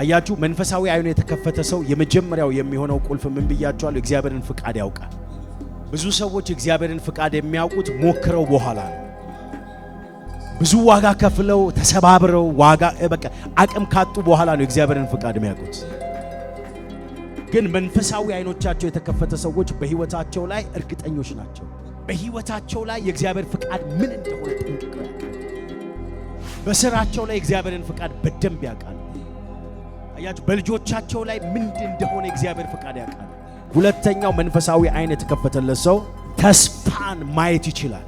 አያችሁ መንፈሳዊ አይኑ የተከፈተ ሰው የመጀመሪያው የሚሆነው ቁልፍ ምን ብያቸዋለሁ? እግዚአብሔርን ፍቃድ ያውቃል። ብዙ ሰዎች እግዚአብሔርን ፍቃድ የሚያውቁት ሞክረው በኋላ ነው። ብዙ ዋጋ ከፍለው ተሰባብረው ዋጋ በቃ አቅም ካጡ በኋላ ነው እግዚአብሔርን ፍቃድ የሚያውቁት። ግን መንፈሳዊ አይኖቻቸው የተከፈተ ሰዎች በህይወታቸው ላይ እርግጠኞች ናቸው። በህይወታቸው ላይ የእግዚአብሔር ፍቃድ ምን እንደሆነ ጠንቅቀው ያውቃሉ። በስራቸው ላይ እግዚአብሔርን ፍቃድ በደንብ ያውቃሉ። አያችሁ በልጆቻቸው ላይ ምን እንደሆነ እግዚአብሔር ፍቃድ ያውቃሉ። ሁለተኛው መንፈሳዊ አይን የተከፈተለት ሰው ተስፋን ማየት ይችላል።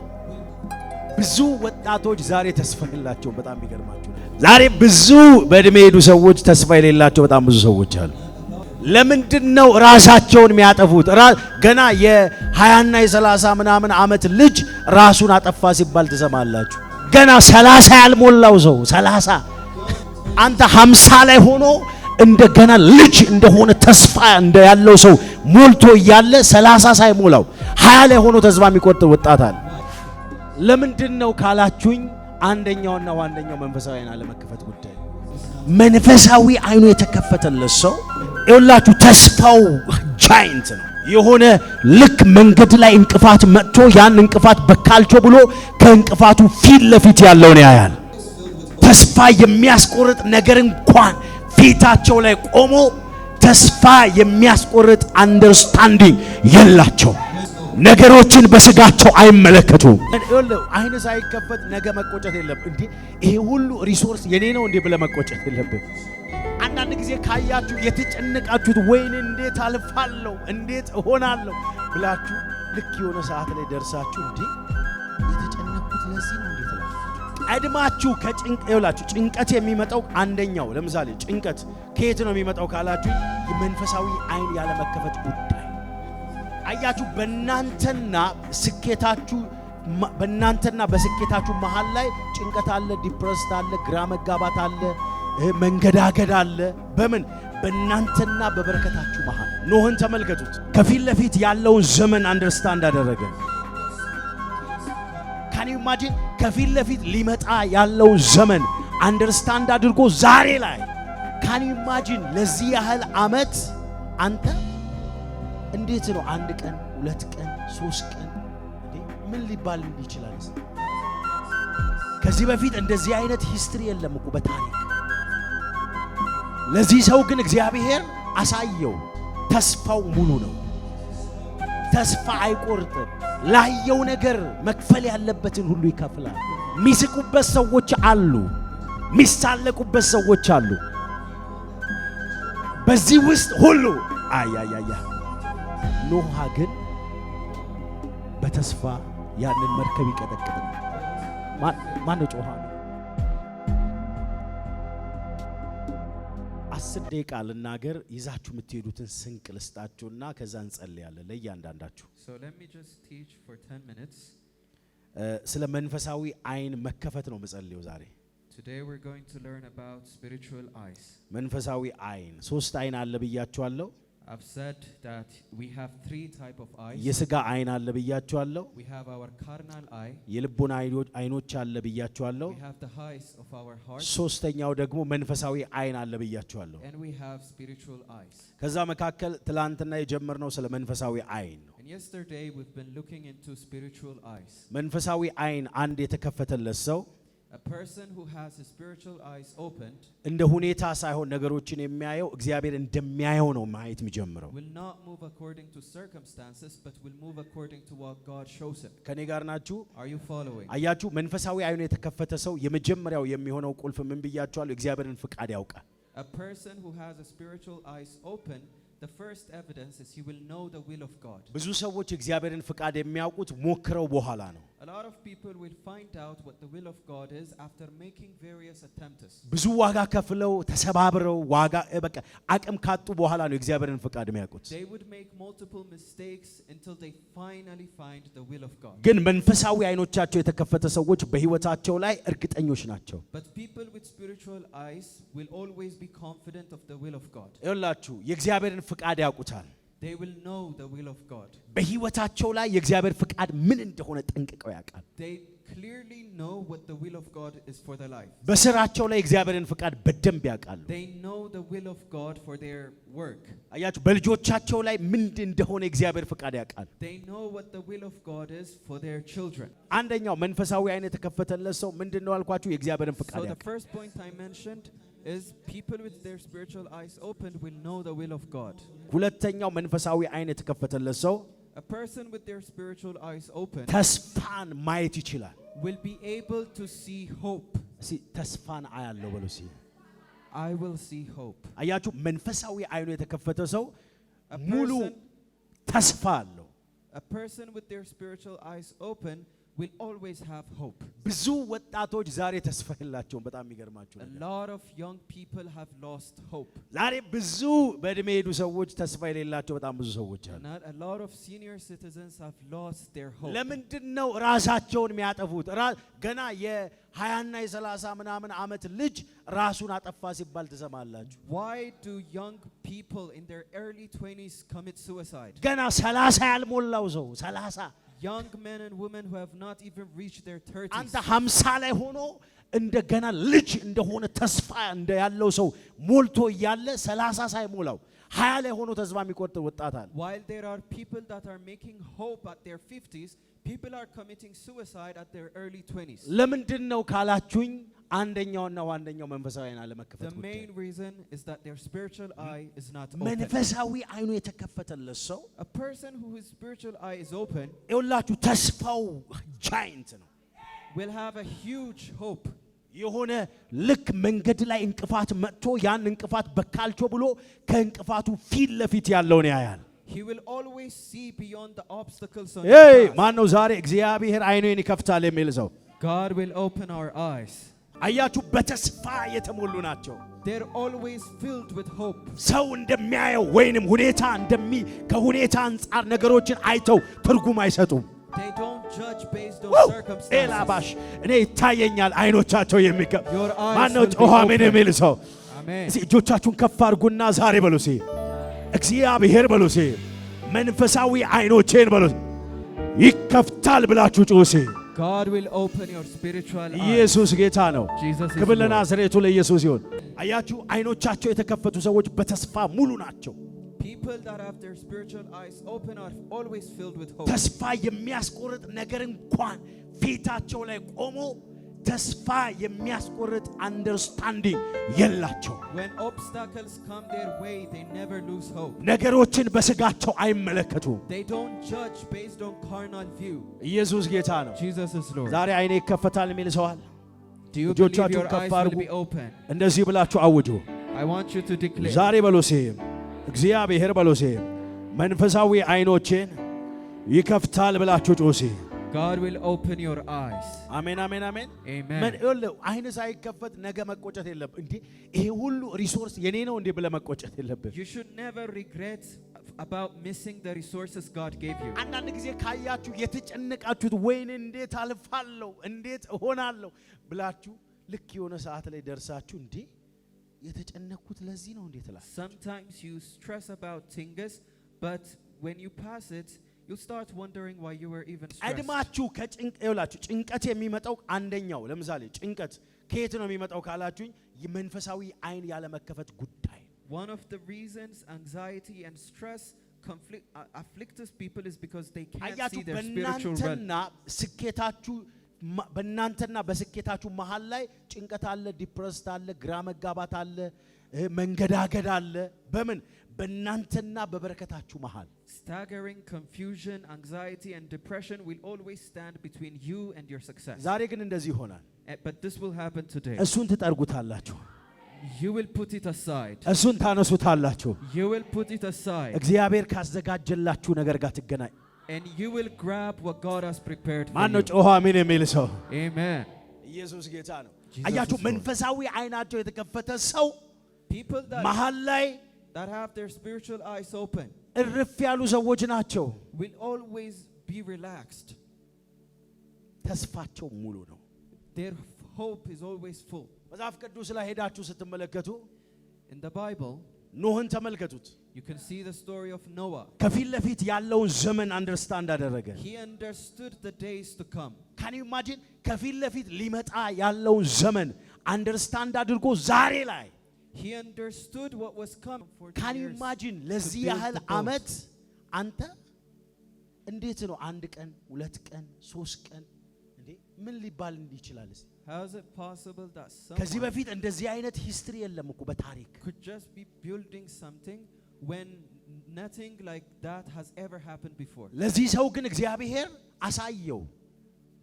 ብዙ ወጣቶች ዛሬ ተስፋ የሌላቸው በጣም ይገርማቸው። ዛሬ ብዙ በእድሜ ሄዱ ሰዎች ተስፋ የሌላቸው በጣም ብዙ ሰዎች አሉ። ለምንድነው ራሳቸውን የሚያጠፉት? ገና የ20 እና የ30 ምናምን ዓመት ልጅ ራሱን አጠፋ ሲባል ትሰማላችሁ። ገና 30 ያልሞላው ሰው 30 አንተ 50 ላይ ሆኖ እንደገና ልጅ እንደሆነ ተስፋ ያለው ሰው ሞልቶ እያለ 30 ሳይሞላው 20 ላይ ሆኖ ተስፋ የሚቆርጥ ወጣት አለ። ለምንድነው ካላችሁኝ አንደኛውና ዋነኛው መንፈሳዊ አይን አለመከፈት ጉዳይ። መንፈሳዊ አይኑ የተከፈተለት ሰው ይኸውላችሁ ተስፋው ጃይንት ነው። የሆነ ልክ መንገድ ላይ እንቅፋት መጥቶ ያን እንቅፋት በካልቾ ብሎ ከእንቅፋቱ ፊት ለፊት ያለውን ያያል። ተስፋ የሚያስቆርጥ ነገር እንኳን ፊታቸው ላይ ቆሞ ተስፋ የሚያስቆርጥ አንደርስታንዲንግ የላቸው። ነገሮችን በስጋቸው አይመለከቱም። አይን ሳይከፈት ነገ መቆጨት የለብህ እንዴ ይሄ ሁሉ ሪሶርስ የኔ ነው እንዴ ብለህ መቆጨት የለብህ። አንዳንድ ጊዜ ካያችሁ የተጨነቃችሁት ወይኔ እንዴት አልፋለሁ እንዴት እሆናለሁ ብላችሁ ልክ የሆነ ሰዓት ላይ ደርሳችሁ እንዴ የተጨነቁት ለዚህ ነው እንዴ ትላላችሁ። ቀድማችሁ ይኸውላችሁ ጭንቀት የሚመጣው አንደኛው ለምሳሌ ጭንቀት ከየት ነው የሚመጣው ካላችሁ የመንፈሳዊ አይን ያለ መከፈት ጉዳይ። አያችሁ በእናንተና በስኬታችሁ መሃል ላይ ጭንቀት አለ፣ ዲፕረስድ አለ፣ ግራ መጋባት አለ፣ መንገዳገድ አለ። በእናንተና በበረከታችሁ መሃል። ኖህን ተመልከቱት። ከፊት ለፊት ያለውን ዘመን አንደርስታንድ አደረገ። ካን ዩ ኢማጂን ከፊት ለፊት ሊመጣ ያለውን ዘመን አንደርስታንድ አድርጎ ዛሬ ላይ ካን ዩ ኢማጂን ለዚህ ያህል ዓመት አንተ እንዴት ነው አንድ ቀን 2 ቀን 3 ቀን ምን ሊባል ይችላል? ከዚህ በፊት እንደዚህ አይነት ሂስትሪ የለም እኮ በታሪክ። ለዚህ ሰው ግን እግዚአብሔር አሳየው። ተስፋው ሙሉ ነው። ተስፋ አይቆርጥም። ላየው ነገር መክፈል ያለበትን ሁሉ ይከፍላል። ሚስቁበት ሰዎች አሉ፣ ሚሳለቁበት ሰዎች አሉ። በዚህ ውስጥ ሁሉ ኖህ ግን በተስፋ ያንን መርከብ ይቀጠቅጥ። ማን ነው ጮሃ? 10 ደቂቃ ልናገር። ይዛችሁ የምትሄዱትን ስንቅ ልስጣችሁና ከዛ እንጸልያለን ለእያንዳንዳችሁ። ስለ መንፈሳዊ አይን መከፈት ነው የምጸልየው ዛሬ። Today we're going to learn about spiritual eyes. መንፈሳዊ አይን 3 አይን አለ ብያችኋለሁ። I've said that we have 3 type of eyes. የሥጋ አይን አለ ብያችኋለሁ። We have our carnal eye. የልቦና አይኖች አለ ብያችኋለሁ። We have the eyes of our heart. ሶስተኛው ደግሞ መንፈሳዊ አይን አለ ብያችኋለሁ። And we have spiritual eyes. ከዛ መካከል ትላንትና የጀመርነው ስለ መንፈሳዊ አይን ነው። And yesterday we've been looking into spiritual eyes. መንፈሳዊ አይን አንድ የተከፈተለት ሰው A person who has his spiritual eyes opened እንደ ሁኔታ ሳይሆን ነገሮችን የሚያየው እግዚአብሔር እንደሚያየው ነው ማየት የሚጀምረው። will not move according to circumstances but will move according to what God shows him. ከኔ ጋር ናችሁ? Are you following? አያችሁ መንፈሳዊ አይኑ የተከፈተ ሰው የመጀመሪያው የሚሆነው ቁልፍ ምን ብያችኋለሁ? እግዚአብሔርን ፍቃድ ያውቃል። A person who has a spiritual eyes open, the first evidence is he will know the will of God. ብዙ ሰዎች እግዚአብሔርን ፍቃድ የሚያውቁት ሞክረው በኋላ ነው። A lot of people will find out what the will of God is after making various attempts. ብዙ ዋጋ ከፍለው ተሰባብረው ዋጋ በቃ አቅም ካጡ በኋላ ነው እግዚአብሔርን ፍቃድ የሚያውቁት። They would make multiple mistakes until they finally find the will of God. ግን መንፈሳዊ አይኖቻቸው የተከፈተ ሰዎች በህይወታቸው ላይ እርግጠኞች ናቸው። But people with spiritual eyes will always be confident of the will of God. ይኸውላችሁ የእግዚአብሔርን ፍቃድ ያውቁታል። They will know the will of God. በህይወታቸው ላይ የእግዚአብሔር ፍቃድ ምን እንደሆነ ጠንቅቀው ያውቃል። They clearly know what the will of God is for their life. በስራቸው ላይ እግዚአብሔርን ፍቃድ በደንብ ያውቃሉ። They know the will of God for their work. አያችሁ በልጆቻቸው ላይ ምንድን እንደሆነ እግዚአብሔር ፍቃድ ያውቃሉ። They know what the will of God is for their children. አንደኛው መንፈሳዊ አይን የተከፈተለት ሰው ምንድነው አልኳችሁ? የእግዚአብሔርን ፍቃድ So the ያውቃል። first point I mentioned is people with their spiritual eyes opened will know the will of God. ሁለተኛው መንፈሳዊ አይን የተከፈተለት ሰው A person with their spiritual eyes open ተስፋን ማየት ይችላል። will be able to see hope. ተስፋን አያለው በሉ እስኪ። I will see hope. አያችሁ መንፈሳዊ አይኑ የተከፈተ ሰው A ሙሉ person, ተስፋ አለው። a person with their spiritual eyes open will always have hope. ብዙ ወጣቶች ዛሬ ተስፋ የላቸውም። በጣም የሚገርማችሁ A ነገር lot of young people have lost hope. ዛሬ ብዙ በእድሜ ሄዱ ሰዎች ተስፋ የሌላቸው በጣም ብዙ ሰዎች አሉ። And a lot of senior citizens have lost their hope. ለምንድን ነው ራሳቸውን የሚያጠፉት? ገና የ20ና የ30 ምናምን ዓመት ልጅ ራሱን አጠፋ ሲባል ትሰማላችሁ። Why do young people in their early 20s commit suicide? ገና 30 ያልሞላው ሰው 30 Young men and women who have not even reached their 30s. አንተ 50 ላይ ሆኖ እንደገና ልጅ እንደሆነ ተስፋ ያለው ሰው ሞልቶ እያለ 30 ሳይሞላው 20 ላይ ሆኖ ተስፋ የሚቆርጥ ወጣት አለ። While there are people that are making hope at their 50s, people are committing suicide at their early 20s. ለምንድን ነው ካላችሁኝ አንደኛውና ዋነኛው መንፈሳዊ አይን አለመከፈት The ጉዳይ። main reason is that their spiritual eye is not open. መንፈሳዊ አይኑ የተከፈተለት ሰው A person whose spiritual eye is open ይኸውላችሁ ተስፋው ጃይንት ነው። will have a huge hope. የሆነ ልክ መንገድ ላይ እንቅፋት መጥቶ ያን እንቅፋት በካልቾ ብሎ ከእንቅፋቱ ፊት ለፊት ያለውን ያያል። He will always see beyond the obstacles on ኤይ his path. ማን ነው ዛሬ እግዚአብሔር አይኑን ይከፍታል የሚል ሰው? God will open our eyes. አያችሁ በተስፋ የተሞሉ ናቸው። They're always filled with hope. ሰው እንደሚያየው ወይንም ሁኔታ ከሁኔታ አንጻር ነገሮችን አይተው ትርጉም አይሰጡም። They don't judge based on circumstances. ኤላባሽ እኔ ይታየኛል አይኖቻቸው የሚከፍ Your eyes ማን ነው will be ጮኸ አሜን open. የሚል ሰው? Amen. እስኪ እጆቻችሁን ከፍ አድርጉና ዛሬ በሉ እስኪ እግዚአብሔር በሉ እስኪ መንፈሳዊ አይኖቼን በሉ ይከፍታል ብላችሁ ጩኹ እስኪ። God will open your spiritual eyes. ኢየሱስ ጌታ ነው። Jesus is ክብር Lord. ለናዝሬቱ ለኢየሱስ ይሁን። አያችሁ አይኖቻቸው የተከፈቱ ሰዎች በተስፋ ሙሉ ናቸው። People that have their spiritual eyes open are always filled with hope. ተስፋ የሚያስቆርጥ ነገር እንኳን ፊታቸው ላይ ቆሞ ተስፋ የሚያስቆርጥ አንደርስታንዲንግ የላቸው። When obstacles come their way, they never lose hope. ነገሮችን በስጋቸው አይመለከቱም። They don't judge based on carnal view. ኢየሱስ ጌታ ነው። Jesus is Lord. ዛሬ አይኔ ይከፈታል የሚል ሰው አለ? Do you believe እጆቻችሁን your ከፍ eyes will አድርጉ። be open? እንደዚህ ብላችሁ አውጁ። I want you to declare. ዛሬ በሎሴ እግዚአብሔር በሎሴ መንፈሳዊ አይኖቼን ይከፍታል ብላችሁ ጮሲ። God will open your eyes. አሜን አሜን አሜን። Amen. አይን ሳይከፈት ነገ መቆጨት የለብህ እንዴ። ይሄ ሁሉ ሪሶርስ የኔ ነው እንዴ ብለህ መቆጨት የለብህ። You should never regret about missing the resources God gave you. አንዳንድ ጊዜ ካያችሁ የተጨነቃችሁት ወይኔ እንዴት አልፋለሁ እንዴት እሆናለሁ ብላችሁ ልክ የሆነ ሰዓት ላይ ደርሳችሁ እንዴ የተጨነቅኩት ለዚህ ነው እንዴት ትላለህ። Sometimes you stress about things, but when you pass it, you start wondering why you were even stressed. አድማችሁ ከጭንቀላችሁ ጭንቀት የሚመጣው አንደኛው ለምሳሌ ጭንቀት ከየት ነው የሚመጣው ካላችሁኝ የመንፈሳዊ አይን ያለ መከፈት ጉዳይ። One of the reasons anxiety and stress afflicts people is because they can't see their spiritual realm. ስኬታችሁ በእናንተና በስኬታችሁ መሃል ላይ ጭንቀት አለ፣ ዲፕረስድ አለ፣ ግራ መጋባት አለ፣ መንገዳገድ አለ። በምን በእናንተና በበረከታችሁ መሃል Staggering confusion, anxiety and depression will always stand between you and your success. ዛሬ ግን እንደዚህ ይሆናል። But this will happen today. እሱን ትጠርጉታላችሁ፣ You will put it aside. እሱን ታነሱታላችሁ። You will put it aside. እግዚአብሔር ካዘጋጀላችሁ ነገር ጋር ትገናኝ። And you will grab what God has prepared for ማን ነው you. ጮኸ አሜን የሚል ሰው? Amen. ኢየሱስ ጌታ ነው። Jesus አያችሁ is Lord. መንፈሳዊ አይናቸው የተከፈተ ሰው People መሃል ላይ that have their spiritual eyes open እርፍ ያሉ ሰዎች ናቸው። will always be relaxed. ተስፋቸው ሙሉ ነው። Their hope is always full. መጽሐፍ ቅዱስ ላይ ሄዳችሁ ስትመለከቱ In the Bible, ኖህን ተመልከቱት። you can see the story of Noah. ከፊት ለፊት ያለውን ዘመን አንደርስታንድ አደረገ። He understood the days to come. ካን ዩ ኢማጂን ከፊት ለፊት ሊመጣ ያለውን ዘመን አንደርስታንድ አድርጎ ዛሬ ላይ he understood what was coming for can you imagine ለዚህ ያህል አመት አንተ እንዴት ነው አንድ ቀን ሁለት ቀን ሶስት ቀን እንዴ ምን ሊባል ይችላል እስቲ how is it possible that ከዚህ በፊት እንደዚህ አይነት ሂስትሪ የለም እኮ በታሪክ could just be building something when nothing like that has ever happened before ለዚህ ሰው ግን እግዚአብሔር አሳየው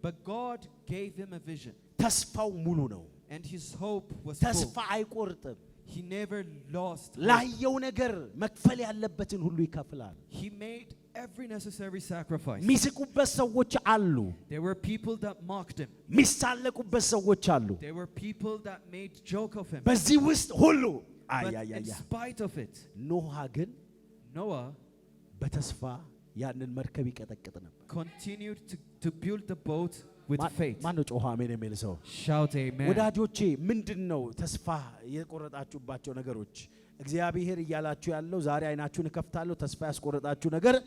but God gave him a vision ተስፋው ሙሉ ነው and his hope was ተስፋ አይቆርጥም he never lost ላየው ነገር መክፈል ያለበትን ሁሉ ይከፍላል he made every necessary sacrifice ሚስቁበት ሰዎች አሉ there were people that mocked him ሚሳለቁበት ሰዎች አሉ there were people that made joke of him በዚህ ውስጥ ሁሉ but in spite of it ኖህ ግን Noah በተስፋ ያንን መርከብ ይቀጠቅጥ ነበር continued to build the boat with faith ማን ነው ጮሃ አሜን የሚል ሰው shout amen ወዳጆቼ ምንድነው ተስፋ የቆረጣችሁባቸው ነገሮች እግዚአብሔር እያላችሁ ያለው ዛሬ አይናችሁን እከፍታለሁ ተስፋ ያስቆረጣችሁ ነገር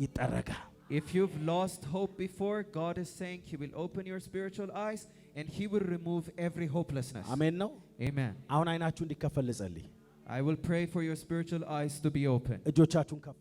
ይጠረጋል if you've lost hope before God is saying he will open your spiritual eyes and he will remove every hopelessness አሜን ነው amen አሁን አይናችሁ እንዲከፈል ጸልይ I will pray for your spiritual eyes to be open እጆቻችሁን ከፍ